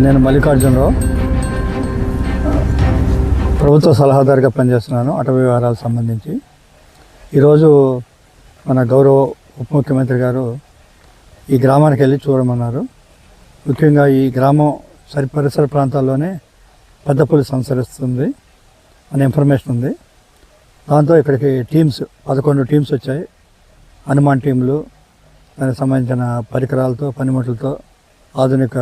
నేను మల్లికార్జునరావు, ప్రభుత్వ సలహాదారుగా పనిచేస్తున్నాను అటవీ వ్యవహారాలకు సంబంధించి. ఈరోజు మన గౌరవ ఉప ముఖ్యమంత్రి గారు ఈ గ్రామానికి వెళ్ళి చూడమన్నారు. ముఖ్యంగా ఈ గ్రామం పరిసర ప్రాంతాల్లోనే పెద్ద పులి సంచరిస్తుంది అనే ఇన్ఫర్మేషన్ ఉంది. దాంతో ఇక్కడికి 11 టీమ్స్ వచ్చాయి. హనుమాన్ టీంలు, దానికి సంబంధించిన పరికరాలతో, పనిముట్లతో, ఆధునిక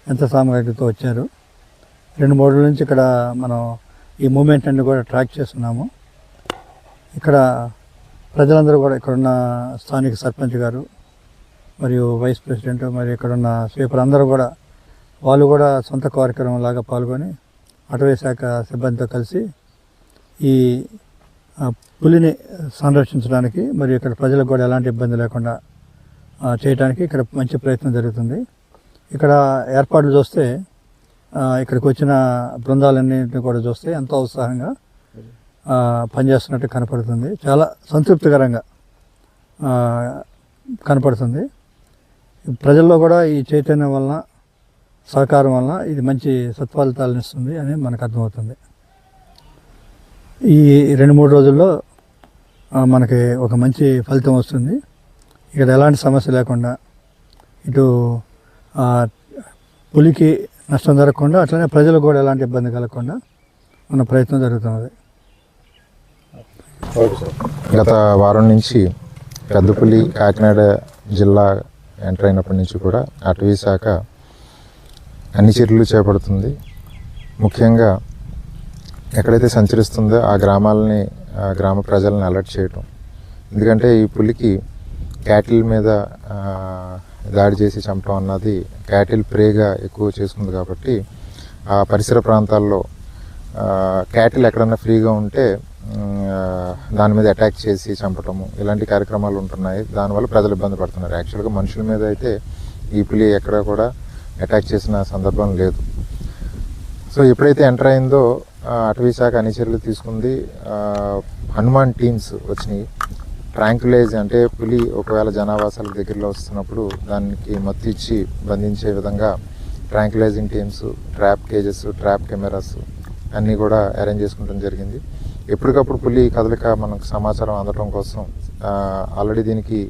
యంత్ర సామగ్రితో వచ్చారు. 2-3 రోజుల నుంచి ఇక్కడ మనం ఈ మూమెంట్ అన్ని కూడా ట్రాక్ చేస్తున్నాము. ఇక్కడ ప్రజలందరూ కూడా, ఇక్కడున్న స్థానిక సర్పంచ్ గారు మరియు వైస్ ప్రెసిడెంట్, మరియు ఇక్కడున్న స్వీపర్ అందరూ కూడా వాళ్ళు కూడా సొంత కార్యక్రమం లాగా పాల్గొని అటవీ శాఖ సిబ్బందితో కలిసి ఈ పులిని సంరక్షించడానికి మరియు ఇక్కడ ప్రజలకు కూడా ఎలాంటి ఇబ్బంది లేకుండా చేయడానికి ఇక్కడ మంచి ప్రయత్నం జరుగుతుంది. ఇక్కడ ఏర్పాట్లు చూస్తే, ఇక్కడికి వచ్చిన బృందాలన్నింటినీ కూడా చూస్తే ఎంతో ఉత్సాహంగా పనిచేస్తున్నట్టు కనపడుతుంది. చాలా సంతృప్తికరంగా కనపడుతుంది. ప్రజల్లో కూడా ఈ చైతన్యం వలన, సహకారం వలన ఇది మంచి సత్ఫలితాలను ఇస్తుంది అని మనకు అర్థమవుతుంది. ఈ 2-3 రోజుల్లో మనకి ఒక మంచి ఫలితం వస్తుంది. ఇక్కడ ఎలాంటి సమస్య లేకుండా, ఇటు పులికి నష్టం జరగకుండా, అట్లనే ప్రజలకు కూడా ఎలాంటి ఇబ్బంది కలగకుండా మన ప్రయత్నం జరుగుతున్నది. గత వారం నుంచి పెద్దపులి కాకినాడ జిల్లా ఎంటర్ అయినప్పటి నుంచి కూడా అటవీ శాఖ అన్ని చర్యలు చేపడుతుంది. ముఖ్యంగా ఎక్కడైతే సంచరిస్తుందో ఆ గ్రామాలని, గ్రామ ప్రజలను అలర్ట్ చేయటం. ఎందుకంటే ఈ పులికి క్యాటిల్ మీద దాడి చేసి చంపడం అన్నది క్యాటిల్ ప్రేగా ఎక్కువ చేసుకుంది. కాబట్టి ఆ పరిసర ప్రాంతాల్లో క్యాటిల్ ఎక్కడన్నా ఫ్రీగా ఉంటే దాని మీద అటాక్ చేసి చంపటము, ఇలాంటి కార్యక్రమాలు ఉంటున్నాయి. దానివల్ల ప్రజలు ఇబ్బంది పడుతున్నారు. యాక్చువల్గా మనుషుల మీద అయితే ఈ పులి ఎక్కడ కూడా అటాక్ చేసిన సందర్భం లేదు. సో ఎప్పుడైతే ఎంటర్ అయిందో అటవీ శాఖ అన్ని చర్యలు తీసుకుంది. హనుమాన్ టీమ్స్ వచ్చినాయి. ట్రాంక్యులైజ్ అంటే పులి ఒకవేళ జనావాసాల దగ్గరలో వస్తున్నప్పుడు దానికి మత్తు ఇచ్చి బంధించే విధంగా tranquilising teams, trap cages, trap cameras అన్నీ కూడా అరేంజ్ చేసుకోవడం జరిగింది. ఎప్పటికప్పుడు పులి కదలిక మనకు సమాచారం అందడం కోసం ఆల్రెడీ దీనికి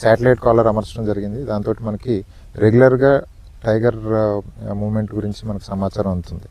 శాటిలైట్ కాలర్ అమర్చడం జరిగింది. దాంతో మనకి రెగ్యులర్గా టైగర్ మూమెంట్ గురించి మనకు సమాచారం అందుతుంది.